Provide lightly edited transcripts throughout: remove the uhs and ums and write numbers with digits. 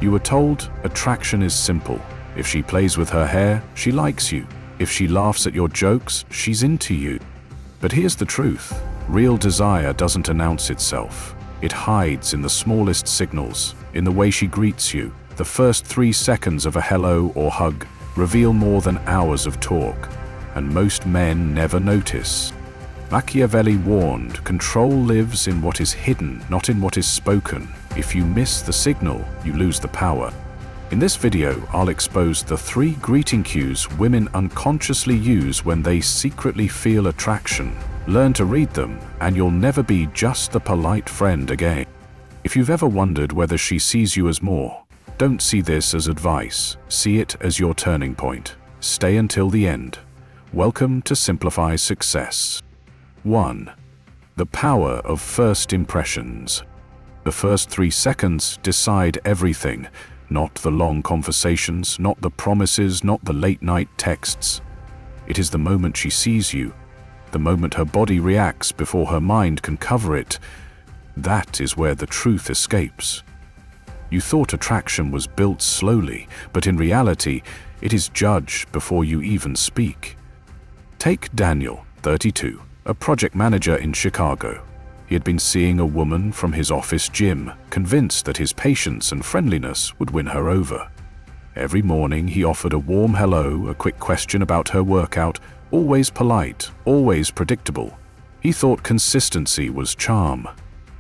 You were told attraction is simple. If she plays with her hair, she likes you. If she laughs at your jokes, she's into you. But here's the truth. Real desire doesn't announce itself. It hides in the smallest signals, in the way she greets you. The first 3 seconds of a hello or hug reveal more than hours of talk, and most men never notice. Machiavelli warned, control lives in what is hidden, not in what is spoken. If you miss the signal, you lose the power. In this video, I'll expose the 3 greeting cues women unconsciously use when they secretly feel attraction. Learn to read them, and you'll never be just the polite friend again. If you've ever wondered whether she sees you as more, don't see this as advice. See it as your turning point. Stay until the end. Welcome to Simplify Success. 1. The power of first impressions. The first 3 seconds decide everything. Not the long conversations, not the promises, not the late-night texts. It is the moment she sees you, the moment her body reacts before her mind can cover it. That is where the truth escapes. You thought attraction was built slowly, but in reality, it is judged before you even speak. Take Daniel, 32, a project manager in Chicago. He had been seeing a woman from his office gym, convinced that his patience and friendliness would win her over. Every morning he offered a warm hello, a quick question about her workout, always polite, always predictable. He thought consistency was charm.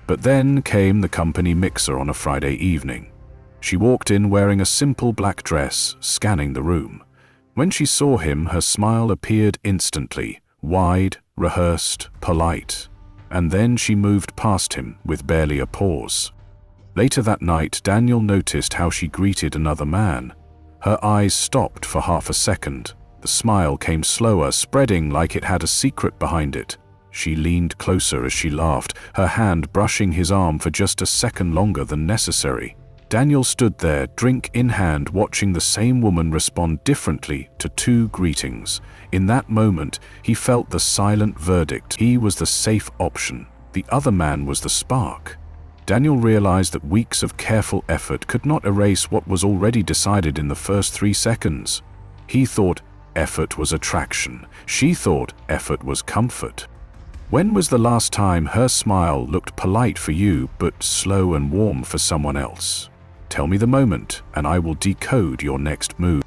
But then came the company mixer on a Friday evening. She walked in wearing a simple black dress, scanning the room. When she saw him, her smile appeared instantly, wide, rehearsed, polite. And then she moved past him with barely a pause. Later that night, Daniel noticed how she greeted another man. Her eyes stopped for half a second. The smile came slower, spreading like it had a secret behind it. She leaned closer as she laughed, her hand brushing his arm for just a second longer than necessary. Daniel stood there, drink in hand, watching the same woman respond differently to 2 greetings. In that moment, he felt the silent verdict. He was the safe option. The other man was the spark. Daniel realized that weeks of careful effort could not erase what was already decided in the first 3 seconds. He thought effort was attraction. She thought effort was comfort. When was the last time her smile looked polite for you but slow and warm for someone else? Tell me the moment, and I will decode your next move.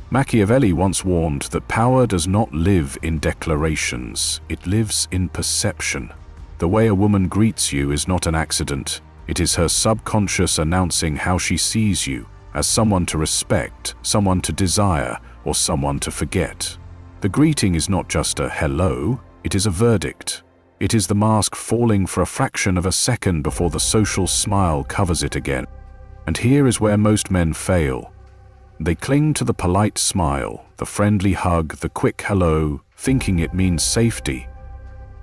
Machiavelli once warned that power does not live in declarations, it lives in perception. The way a woman greets you is not an accident. It is her subconscious announcing how she sees you, as someone to respect, someone to desire, or someone to forget. The greeting is not just a hello, it is a verdict. It is the mask falling for a fraction of a second before the social smile covers it again. And here is where most men fail. They cling to the polite smile, the friendly hug, the quick hello, thinking it means safety.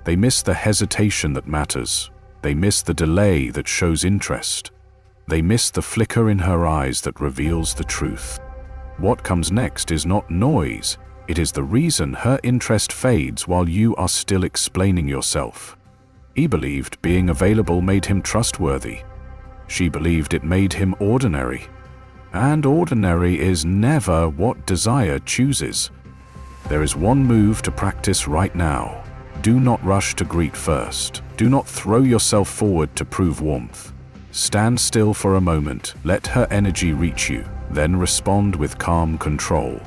They miss the hesitation that matters. They miss the delay that shows interest. They miss the flicker in her eyes that reveals the truth. What comes next is not noise. It is the reason her interest fades while you are still explaining yourself. He believed being available made him trustworthy. She believed it made him ordinary. And ordinary is never what desire chooses. There is one move to practice right now. Do not rush to greet first. Do not throw yourself forward to prove warmth. Stand still for a moment, let her energy reach you, then respond with calm control.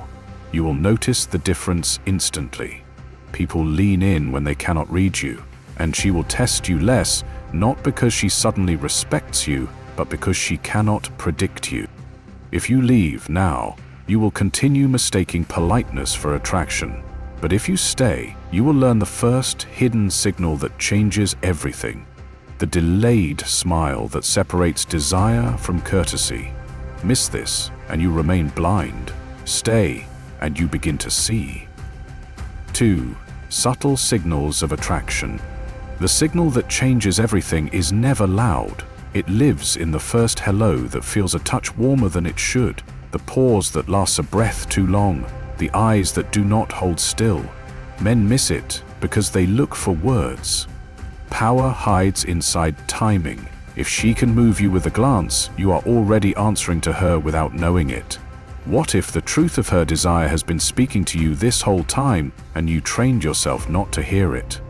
You will notice the difference instantly. People lean in when they cannot read you, and she will test you less, not because she suddenly respects you, but because she cannot predict you. If you leave now, you will continue mistaking politeness for attraction. But if you stay, you will learn the first hidden signal that changes everything. The delayed smile that separates desire from courtesy. Miss this, and you remain blind. Stay, and you begin to see. 2. Subtle signals of attraction. The signal that changes everything is never loud. It lives in the first hello that feels a touch warmer than it should, the pause that lasts a breath too long, the eyes that do not hold still. Men miss it because they look for words. Power hides inside timing. If she can move you with a glance, you are already answering to her without knowing it. What if the truth of her desire has been speaking to you this whole time and you trained yourself not to hear it?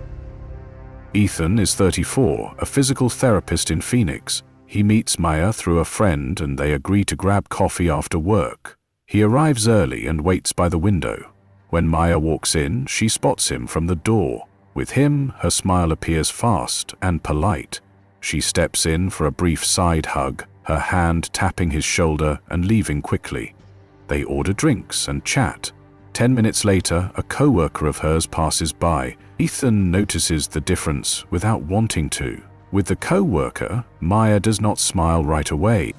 Ethan is 34, a physical therapist in Phoenix. He meets Maya through a friend and they agree to grab coffee after work. He arrives early and waits by the window. When Maya walks in, she spots him from the door. With him, her smile appears fast and polite. She steps in for a brief side hug, her hand tapping his shoulder and leaving quickly. They order drinks and chat. 10 minutes later, a co-worker of hers passes by. Ethan notices the difference without wanting to. With the co-worker, Maya does not smile right away.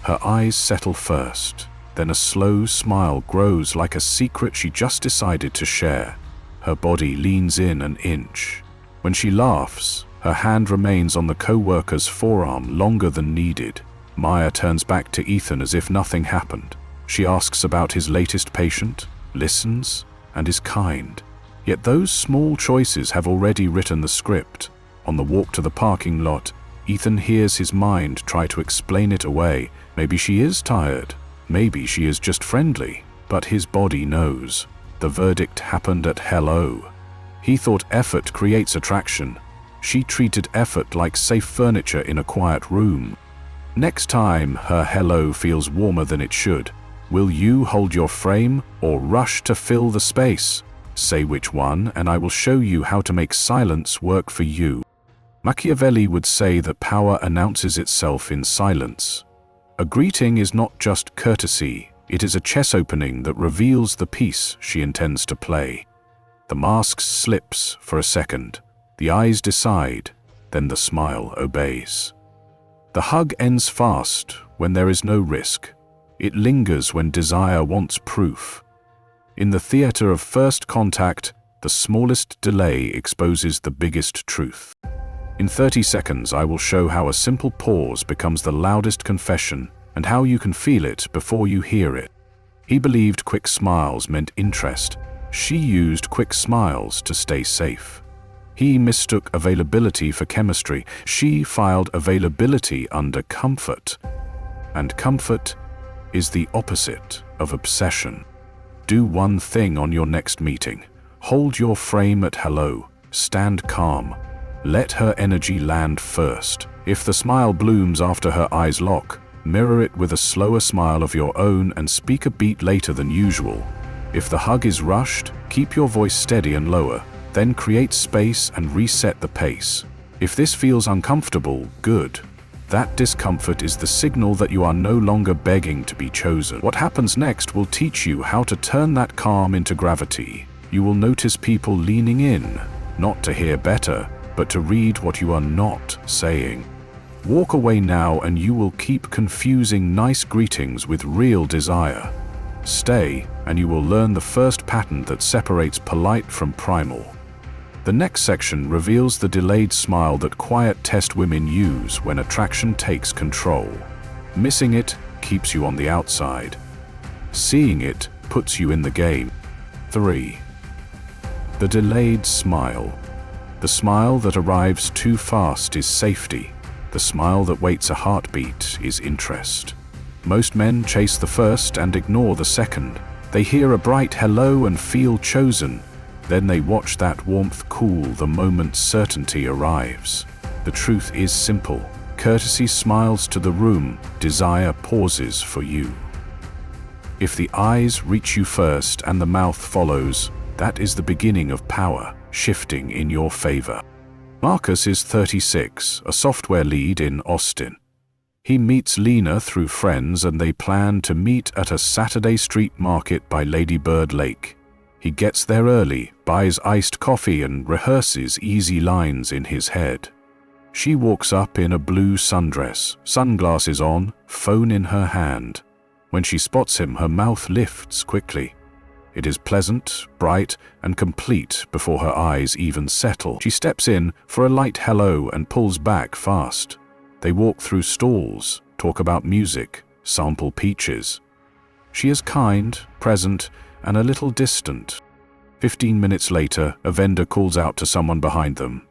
Her eyes settle first. Then a slow smile grows like a secret she just decided to share. Her body leans in an inch. When she laughs, her hand remains on the co-worker's forearm longer than needed. Maya turns back to Ethan as if nothing happened. She asks about his latest patient, listens, and is kind. Yet those small choices have already written the script. On the walk to the parking lot, Ethan hears his mind try to explain it away. Maybe she is tired. Maybe she is just friendly. But his body knows. The verdict happened at hello. He thought effort creates attraction. She treated effort like safe furniture in a quiet room. Next time her hello feels warmer than it should, will you hold your frame or rush to fill the space? Say which one, and I will show you how to make silence work for you. Machiavelli would say that power announces itself in silence. A greeting is not just courtesy, it is a chess opening that reveals the piece she intends to play. The mask slips for a second. The eyes decide, then the smile obeys. The hug ends fast when there is no risk. It lingers when desire wants proof. In the theater of first contact, the smallest delay exposes the biggest truth. In 30 seconds, I will show how a simple pause becomes the loudest confession and how you can feel it before you hear it. He believed quick smiles meant interest. She used quick smiles to stay safe. He mistook availability for chemistry. She filed availability under comfort. And comfort is the opposite of obsession. Do one thing on your next meeting. Hold your frame at hello. Stand calm. Let her energy land first. If the smile blooms after her eyes lock, mirror it with a slower smile of your own and speak a beat later than usual. If the hug is rushed, keep your voice steady and lower. Then create space and reset the pace. If this feels uncomfortable, good. That discomfort is the signal that you are no longer begging to be chosen. What happens next will teach you how to turn that calm into gravity. You will notice people leaning in, not to hear better, but to read what you are not saying. Walk away now and you will keep confusing nice greetings with real desire. Stay, and you will learn the first pattern that separates polite from primal. The next section reveals the delayed smile that quiet test women use when attraction takes control. Missing it keeps you on the outside. Seeing it puts you in the game. 3. The delayed smile. The smile that arrives too fast is safety. The smile that waits a heartbeat is interest. Most men chase the first and ignore the second. They hear a bright hello and feel chosen. Then they watch that warmth cool the moment certainty arrives. The truth is simple. Courtesy smiles to the room, desire pauses for you. If the eyes reach you first and the mouth follows, that is the beginning of power shifting in your favor. Marcus is 36, a software lead in Austin. He meets Lena through friends and they plan to meet at a Saturday street market by Lady Bird Lake. He gets there early, buys iced coffee and rehearses easy lines in his head. She walks up in a blue sundress, sunglasses on, phone in her hand. When she spots him, her mouth lifts quickly. It is pleasant, bright, and complete before her eyes even settle. She steps in for a light hello and pulls back fast. They walk through stalls, talk about music, sample peaches. She is kind, present, and a little distant. 15 minutes later, a vendor calls out to someone behind them.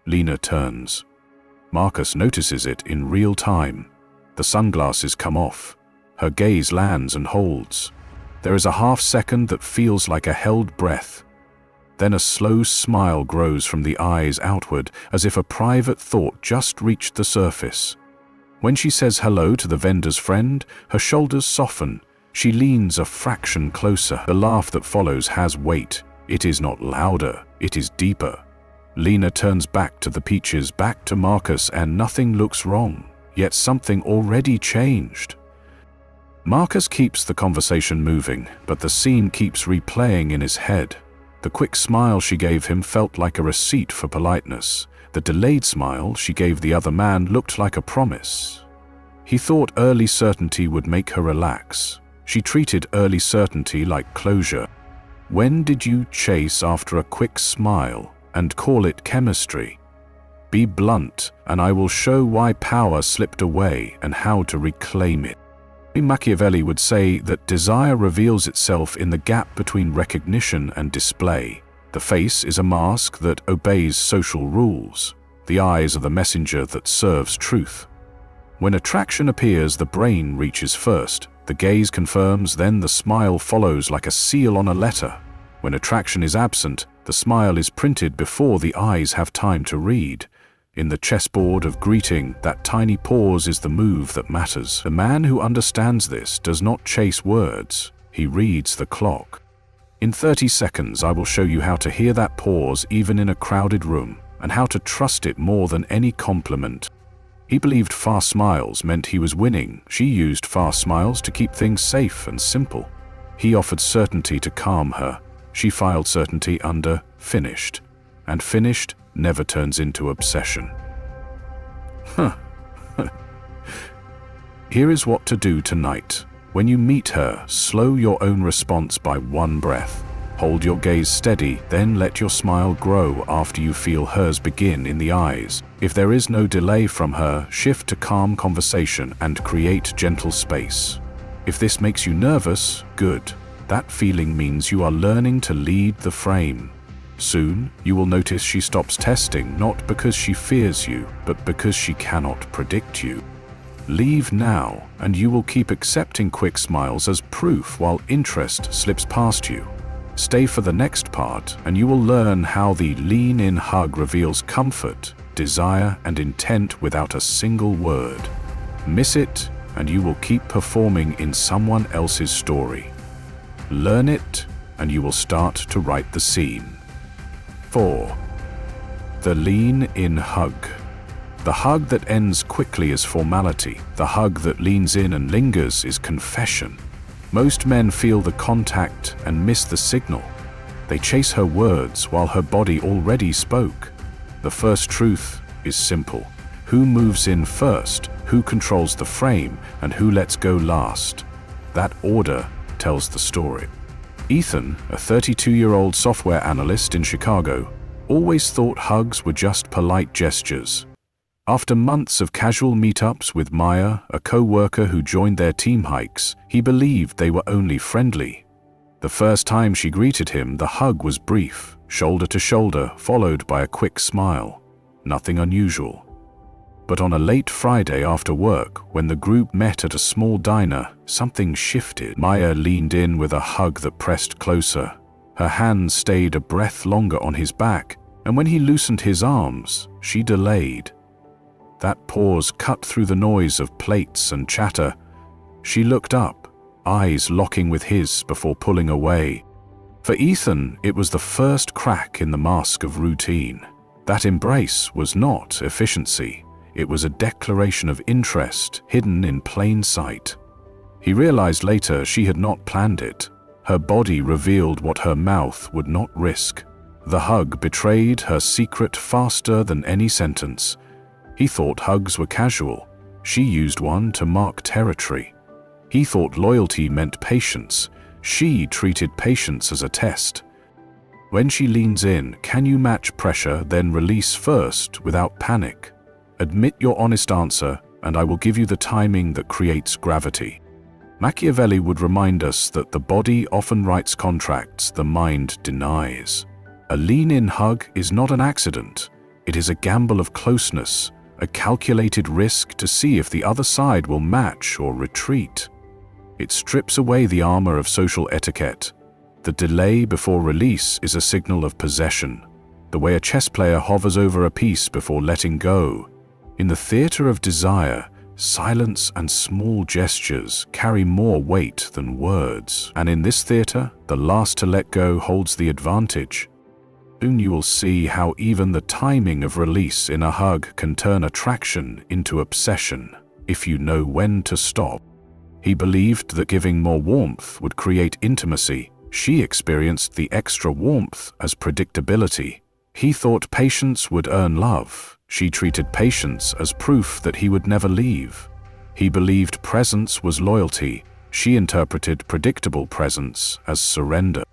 Lena turns. Marcus notices it in real time. The sunglasses come off. Her gaze lands and holds. There is a half-second that feels like a held breath. Then a slow smile grows from the eyes outward, as if a private thought just reached the surface. When she says hello to the vendor's friend, her shoulders soften. She leans a fraction closer. The laugh that follows has weight. It is not louder, it is deeper. Lena turns back to the peaches, back to Marcus, and nothing looks wrong. Yet something already changed. Marcus keeps the conversation moving, but the scene keeps replaying in his head. The quick smile she gave him felt like a receipt for politeness. The delayed smile she gave the other man looked like a promise. He thought early certainty would make her relax. She treated early certainty like closure. When did you chase after a quick smile and call it chemistry? Be blunt, and I will show why power slipped away and how to reclaim it. Machiavelli would say that desire reveals itself in the gap between recognition and display. The face is a mask that obeys social rules. The eyes are the messenger that serves truth. When attraction appears, the brain reaches first. The gaze confirms, then the smile follows like a seal on a letter. When attraction is absent, the smile is printed before the eyes have time to read. In the chessboard of greeting, that tiny pause is the move that matters. The man who understands this does not chase words, he reads the clock. In 30 seconds, I will show you how to hear that pause even in a crowded room, and how to trust it more than any compliment. He believed fast smiles meant he was winning. She used fast smiles to keep things safe and simple. He offered certainty to calm her. She filed certainty under finished. And finished never turns into obsession. Here is what to do tonight. When you meet her, slow your own response by one breath. Hold your gaze steady, then let your smile grow after you feel hers begin in the eyes. If there is no delay from her, shift to calm conversation and create gentle space. If this makes you nervous, good. That feeling means you are learning to lead the frame. Soon, you will notice she stops testing, not because she fears you, but because she cannot predict you. Leave now, and you will keep accepting quick smiles as proof while interest slips past you. Stay for the next part, and you will learn how the lean-in hug reveals comfort, desire, and intent without a single word. Miss it, and you will keep performing in someone else's story. Learn it, and you will start to write the scene. 4. The lean-in hug. The hug that ends quickly is formality. The hug that leans in and lingers is confession. Most men feel the contact and miss the signal. They chase her words while her body already spoke. The first truth is simple. Who moves in first, who controls the frame, and who lets go last? That order tells the story. Ethan, a 32-year-old software analyst in Chicago, always thought hugs were just polite gestures. After months of casual meetups with Maya, a co-worker who joined their team hikes, he believed they were only friendly. The first time she greeted him, the hug was brief, shoulder to shoulder, followed by a quick smile. Nothing unusual. But on a late Friday after work, when the group met at a small diner, something shifted. Maya leaned in with a hug that pressed closer. Her hand stayed a breath longer on his back, and when he loosened his arms, she delayed. That pause cut through the noise of plates and chatter. She looked up, eyes locking with his before pulling away. For Ethan, it was the first crack in the mask of routine. That embrace was not efficiency. It was a declaration of interest hidden in plain sight. He realized later she had not planned it. Her body revealed what her mouth would not risk. The hug betrayed her secret faster than any sentence. He thought hugs were casual. She used one to mark territory. He thought loyalty meant patience. She treated patience as a test. When she leans in, can you match pressure, then release first without panic? Admit your honest answer, and I will give you the timing that creates gravity. Machiavelli would remind us that the body often writes contracts the mind denies. A lean-in hug is not an accident. It is a gamble of closeness, a calculated risk to see if the other side will match or retreat. It strips away the armor of social etiquette. The delay before release is a signal of possession, the way a chess player hovers over a piece before letting go. In the theater of desire, silence and small gestures carry more weight than words, and in this theater, the last to let go holds the advantage. Soon you will see how even the timing of release in a hug can turn attraction into obsession, if you know when to stop. He believed that giving more warmth would create intimacy. She experienced the extra warmth as predictability. He thought patience would earn love. She treated patience as proof that he would never leave. He believed presence was loyalty. She interpreted predictable presence as surrender.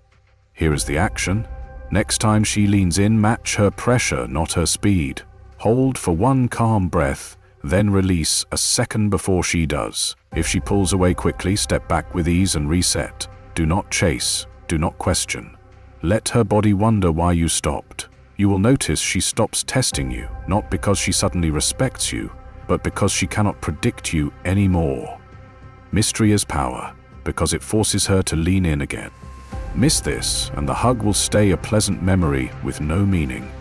Here is the action. Next time she leans in, match her pressure, not her speed. Hold for one calm breath, then release a second before she does. If she pulls away quickly, step back with ease and reset. Do not chase, do not question. Let her body wonder why you stopped. You will notice she stops testing you, not because she suddenly respects you, but because she cannot predict you anymore. Mystery is power, because it forces her to lean in again. Miss this, and the hug will stay a pleasant memory with no meaning.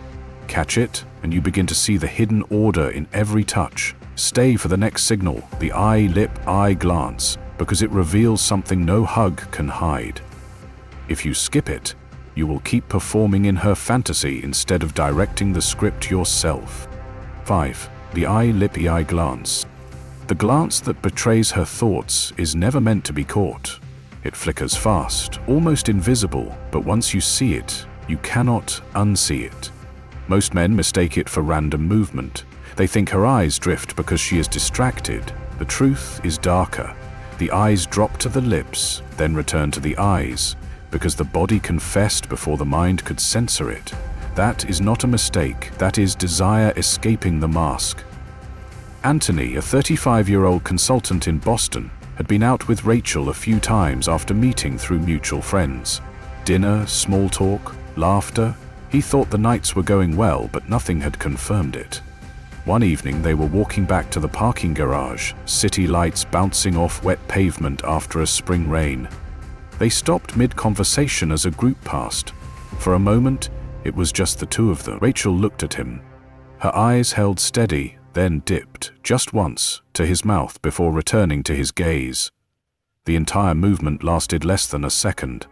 Catch it, and you begin to see the hidden order in every touch. Stay for the next signal, the eye-lip-eye glance, because it reveals something no hug can hide. If you skip it, you will keep performing in her fantasy instead of directing the script yourself. 5. The eye-lip-eye glance. The glance that betrays her thoughts is never meant to be caught. It flickers fast, almost invisible, but once you see it, you cannot unsee it. Most men mistake it for random movement. They think her eyes drift because she is distracted. The truth is darker. The eyes drop to the lips, then return to the eyes, because the body confessed before the mind could censor it. That is not a mistake, that is desire escaping the mask. Anthony, a 35-year-old consultant in Boston, had been out with Rachel a few times after meeting through mutual friends. Dinner, small talk, laughter. He thought the nights were going well, but nothing had confirmed it. One evening they were walking back to the parking garage, city lights bouncing off wet pavement after a spring rain. They stopped mid-conversation as a group passed. For a moment, it was just the two of them. Rachel looked at him. Her eyes held steady, then dipped, just once, to his mouth before returning to his gaze. The entire movement lasted less than a second,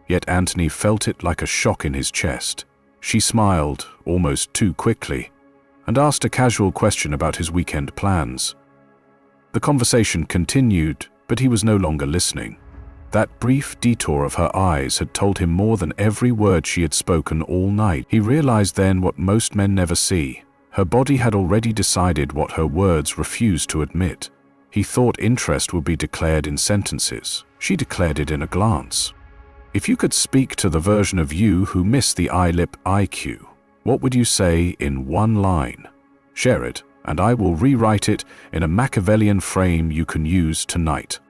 yet Anthony felt it like a shock in his chest. She smiled, almost too quickly, and asked a casual question about his weekend plans. The conversation continued, but he was no longer listening. That brief detour of her eyes had told him more than every word she had spoken all night. He realized then what most men never see. Her body had already decided what her words refused to admit. He thought interest would be declared in sentences. She declared it in a glance. If you could speak to the version of you who missed the eye-lip-eye cue, what would you say in one line? Share it, and I will rewrite it in a Machiavellian frame you can use tonight.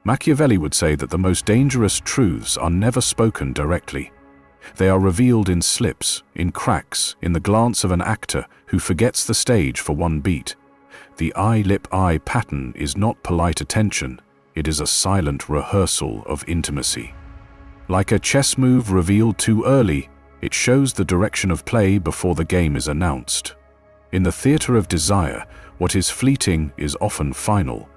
Machiavelli would say that the most dangerous truths are never spoken directly. They are revealed in slips, in cracks, in the glance of an actor who forgets the stage for one beat. The eye-lip-eye pattern is not polite attention, it is a silent rehearsal of intimacy. Like a chess move revealed too early, it shows the direction of play before the game is announced. In the theater of desire, what is fleeting is often final.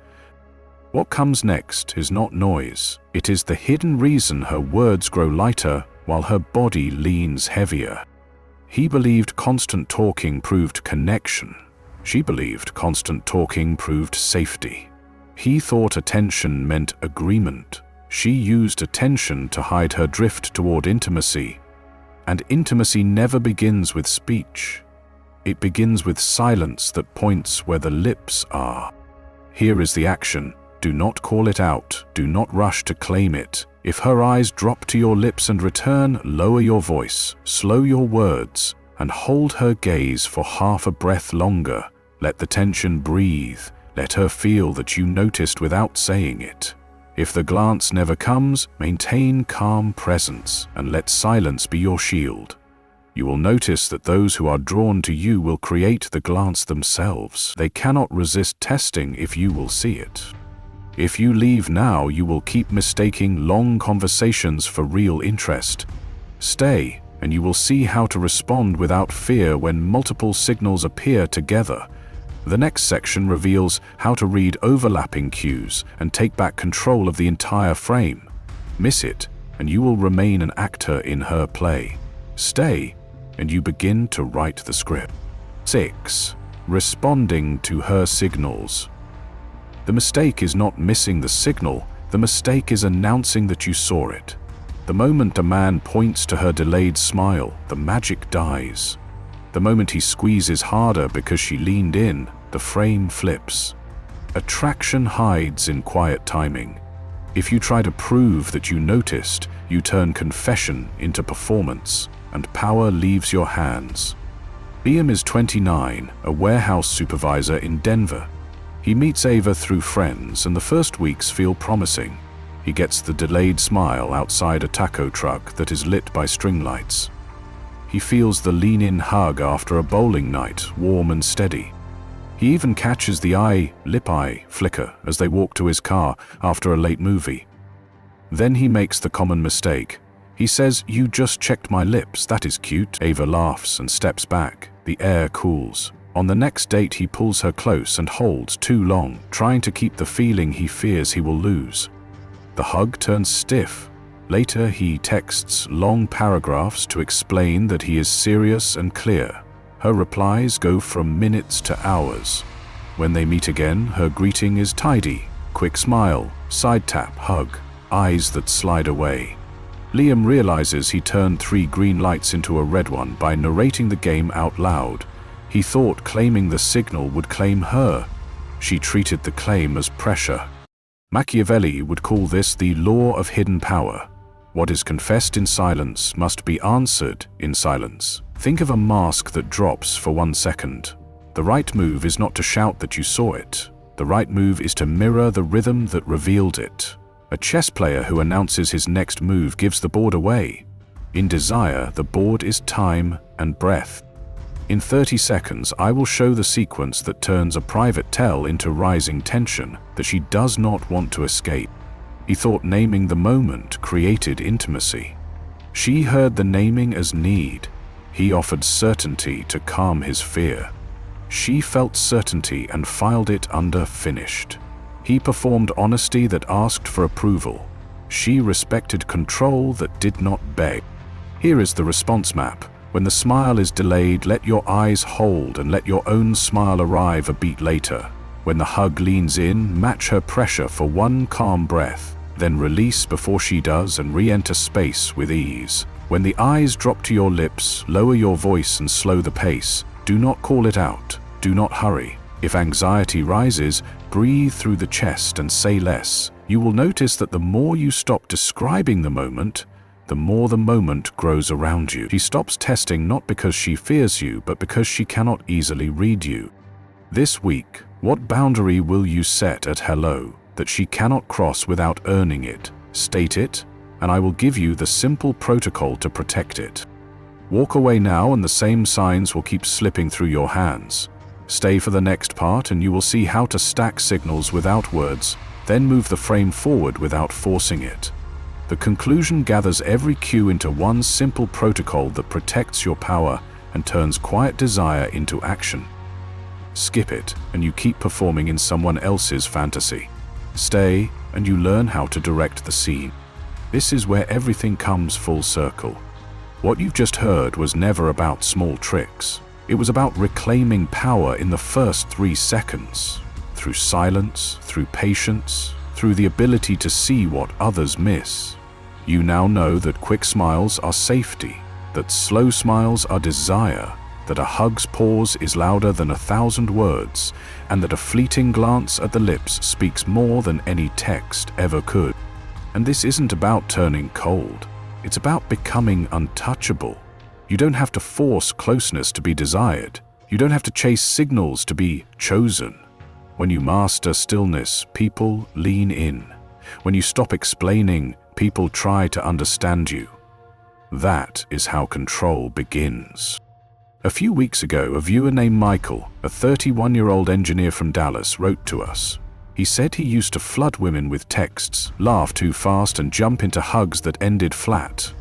What comes next is not noise, it is the hidden reason her words grow lighter while her body leans heavier. He believed constant talking proved connection. She believed constant talking proved safety. He thought attention meant agreement. She used attention to hide her drift toward intimacy. And intimacy never begins with speech. It begins with silence that points where the lips are. Here is the action. Do not call it out. Do not rush to claim it. If her eyes drop to your lips and return, lower your voice, slow your words, and hold her gaze for half a breath longer. Let the tension breathe. Let her feel that you noticed without saying it. If the glance never comes, maintain calm presence and let silence be your shield. You will notice that those who are drawn to you will create the glance themselves. They cannot resist testing if you will see it. If you leave now, you will keep mistaking long conversations for real interest. Stay, and you will see how to respond without fear when multiple signals appear together. The next section reveals how to read overlapping cues and take back control of the entire frame. Miss it, and you will remain an actor in her play. Stay, and you begin to write the script. 6. Responding to her signals. The mistake is not missing the signal, the mistake is announcing that you saw it. The moment a man points to her delayed smile, the magic dies. The moment he squeezes harder because she leaned in, the frame flips. Attraction hides in quiet timing. If you try to prove that you noticed, you turn confession into performance, and power leaves your hands. Liam is 29, a warehouse supervisor in Denver. He meets Ava through friends, and the first weeks feel promising. He gets the delayed smile outside a taco truck that is lit by string lights. He feels the lean-in hug after a bowling night, warm and steady. He even catches the lip eye flicker as they walk to his car after a late movie. Then he makes the common mistake. He says, "You just checked my lips, that is cute." Ava laughs and steps back. The air cools. On the next date, he pulls her close and holds too long, trying to keep the feeling he fears he will lose. The hug turns stiff. Later, he texts long paragraphs to explain that he is serious and clear. Her replies go from minutes to hours. When they meet again, her greeting is tidy. Quick smile, side tap, hug, eyes that slide away. Liam realizes he turned 3 green lights into a red one by narrating the game out loud. He thought claiming the signal would claim her. She treated the claim as pressure. Machiavelli would call this the law of hidden power. What is confessed in silence must be answered in silence. Think of a mask that drops for 1 second. The right move is not to shout that you saw it. The right move is to mirror the rhythm that revealed it. A chess player who announces his next move gives the board away. In desire, the board is time and breath. In 30 seconds, I will show the sequence that turns a private tell into rising tension that she does not want to escape. He thought naming the moment created intimacy. She heard the naming as need. He offered certainty to calm his fear. She felt certainty and filed it under finished. He performed honesty that asked for approval. She respected control that did not beg. Here is the response map. When the smile is delayed, let your eyes hold and let your own smile arrive a beat later. When the hug leans in, match her pressure for 1 calm breath, then release before she does and re-enter space with ease. When the eyes drop to your lips, lower your voice and slow the pace. Do not call it out. Do not hurry. If anxiety rises, breathe through the chest and say less. You will notice that the more you stop describing the moment, the more the moment grows around you. She stops testing not because she fears you, but because she cannot easily read you. This week, what boundary will you set at hello that she cannot cross without earning it? State it, and I will give you the simple protocol to protect it. Walk away now and the same signs will keep slipping through your hands. Stay for the next part and you will see how to stack signals without words, then move the frame forward without forcing it. The conclusion gathers every cue into one simple protocol that protects your power and turns quiet desire into action. Skip it, and you keep performing in someone else's fantasy. Stay, and you learn how to direct the scene. This is where everything comes full circle. What you've just heard was never about small tricks. It was about reclaiming power in the first 3 seconds. Through silence, through patience, through the ability to see what others miss. You now know that quick smiles are safety, that slow smiles are desire, that a hug's pause is louder than 1,000 words, and that a fleeting glance at the lips speaks more than any text ever could. And this isn't about turning cold. It's about becoming untouchable. You don't have to force closeness to be desired. You don't have to chase signals to be chosen. When you master stillness, people lean in. When you stop explaining, people try to understand you. That is how control begins. A few weeks ago, a viewer named Michael, a 31-year-old engineer from Dallas, wrote to us. He said he used to flood women with texts, laugh too fast, and jump into hugs that ended flat.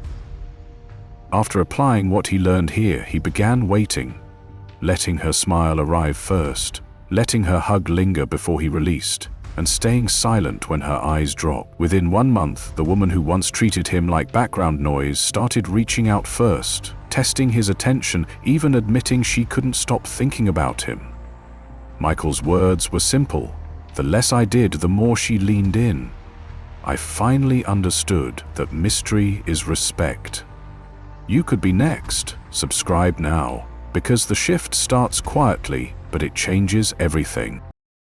After applying what he learned here, he began waiting, letting her smile arrive first, letting her hug linger before he released, and staying silent when her eyes dropped. Within 1 month, the woman who once treated him like background noise started reaching out first, testing his attention, even admitting she couldn't stop thinking about him. Michael's words were simple. The less I did, the more she leaned in. I finally understood that mystery is respect. You could be next. Subscribe now, because the shift starts quietly, but it changes everything.